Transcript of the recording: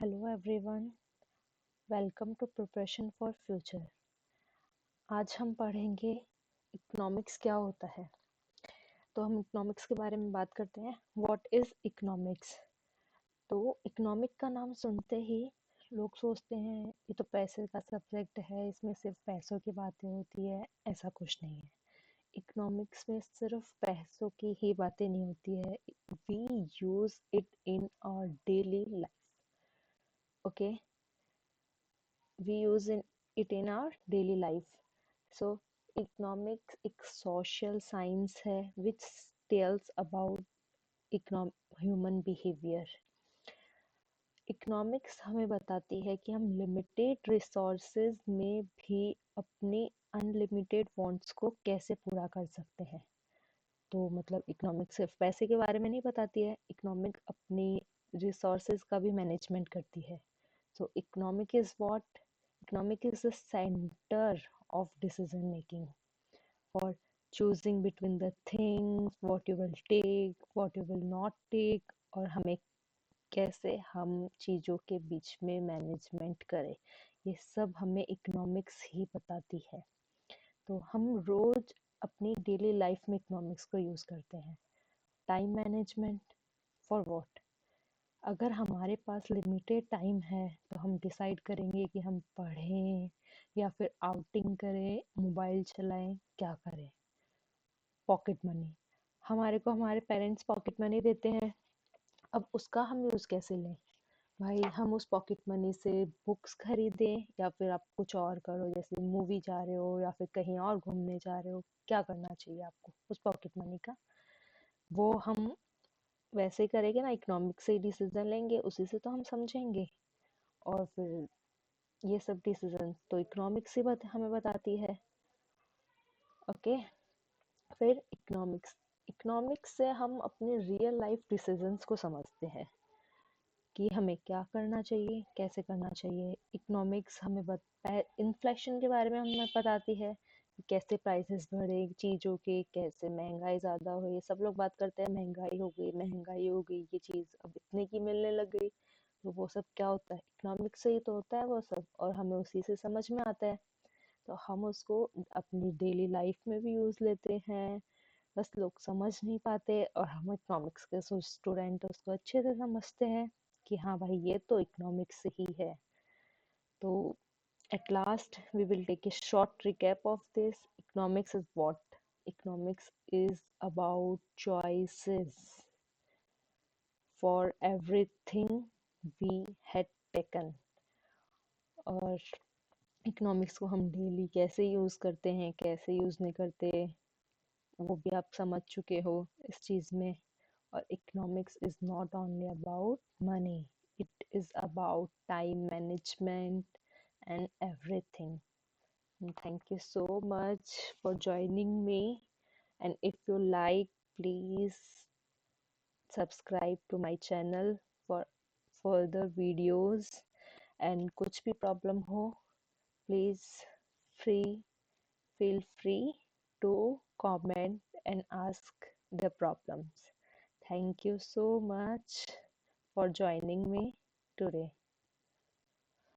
Hello everyone, welcome to preparation for future. आज हम पढ़ेंगे इकोनॉमिक्स क्या होता है। तो हम इकोनॉमिक्स के बारे में बात करते हैं। What is economics? तो इकोनॉमिक का नाम सुनते ही लोग सोचते हैं ये तो पैसे का सब्जेक्ट है, इसमें सिर्फ पैसों की बातें होती है। ऐसा कुछ नहीं है। इकोनॉमिक्स में सिर्फ पैसों की ही बातें नहीं होती है। We use it in our daily life. Okay, we use it in our daily life. So economics एक social science है which tells about human behavior. Economics हमें बताती है कि हम लिमिटेड रिसोर्सेज में भी अपने अनलिमिटेड वांट्स को कैसे पूरा कर सकते हैं। तो मतलब इकोनॉमिक्स सिर्फ पैसे के बारे में नहीं बताती है, इकोनॉमिक अपनी रिसोर्सेज का भी मैनेजमेंट करती है। So economic is what? Economic is the center of decision making for choosing between the things, what you will take, what you will not take, और हमें कैसे हम चीज़ों के बीच में मैनेजमेंट करें। ये सब हमें इकोनॉमिक्स ही बताती है। तो हम रोज अपनी डेली लाइफ में इकोनॉमिक्स को यूज़ करते हैं। Time management for what? अगर हमारे पास लिमिटेड टाइम है तो हम डिसाइड करेंगे कि हम पढ़ें या फिर आउटिंग करें, मोबाइल चलाएं, क्या करें। पॉकेट मनी, हमारे को हमारे पेरेंट्स पॉकेट मनी देते हैं, अब उसका हम यूज़ कैसे लें? भाई हम उस पॉकेट मनी से बुक्स खरीदें या फिर आप कुछ और करो, जैसे मूवी जा रहे हो या फिर कहीं और घूमने जा रहे हो, क्या करना चाहिए आपको उस पॉकेट मनी का? वो हम वैसे ही करेंगे ना, इकोनॉमिक्स से ही डिसीजन लेंगे, उसी से तो हम समझेंगे। और फिर ये सब डिसीजन तो इकोनॉमिक्स ही हमें बताती है। ओके, फिर इकोनॉमिक्स इकोनॉमिक्स से हम अपने रियल लाइफ डिसीजंस को समझते हैं कि हमें क्या करना चाहिए, कैसे करना चाहिए। इकोनॉमिक्स हमें इन्फ्लेशन के बारे में हमें बताती है कि कैसे प्राइसेस बढ़े चीज़ों के, कैसे महंगाई ज़्यादा हो। ये सब लोग बात करते हैं महंगाई हो गई, महंगाई हो गई, ये चीज़ अब इतने की मिलने लग गई। तो वो सब क्या होता है? इकोनॉमिक्स से ही तो होता है वो सब, और हमें उसी से समझ में आता है। तो हम उसको अपनी डेली लाइफ में भी यूज़ लेते हैं। बस लोग समझ नहीं पाते, और हम इकोनॉमिक्स के स्टूडेंट उसको अच्छे से समझते हैं कि हाँ भाई ये तो इकोनॉमिक्स ही है। तो at last we will take a short recap of this. Economics is what? Economics is about choices for everything we had taken. और इकोनॉमिक्स को हम डेली कैसे यूज़ करते हैं, कैसे यूज़ नहीं करते, वो भी आप समझ चुके हो इस चीज़ में। और economics is not only about money, it is about time management and everything. Thank you so much for joining me, and if you like, please subscribe to my channel for further videos. And कुछ भी problem हो, please free feel free to comment and ask the problems. Thank you so much for joining me today.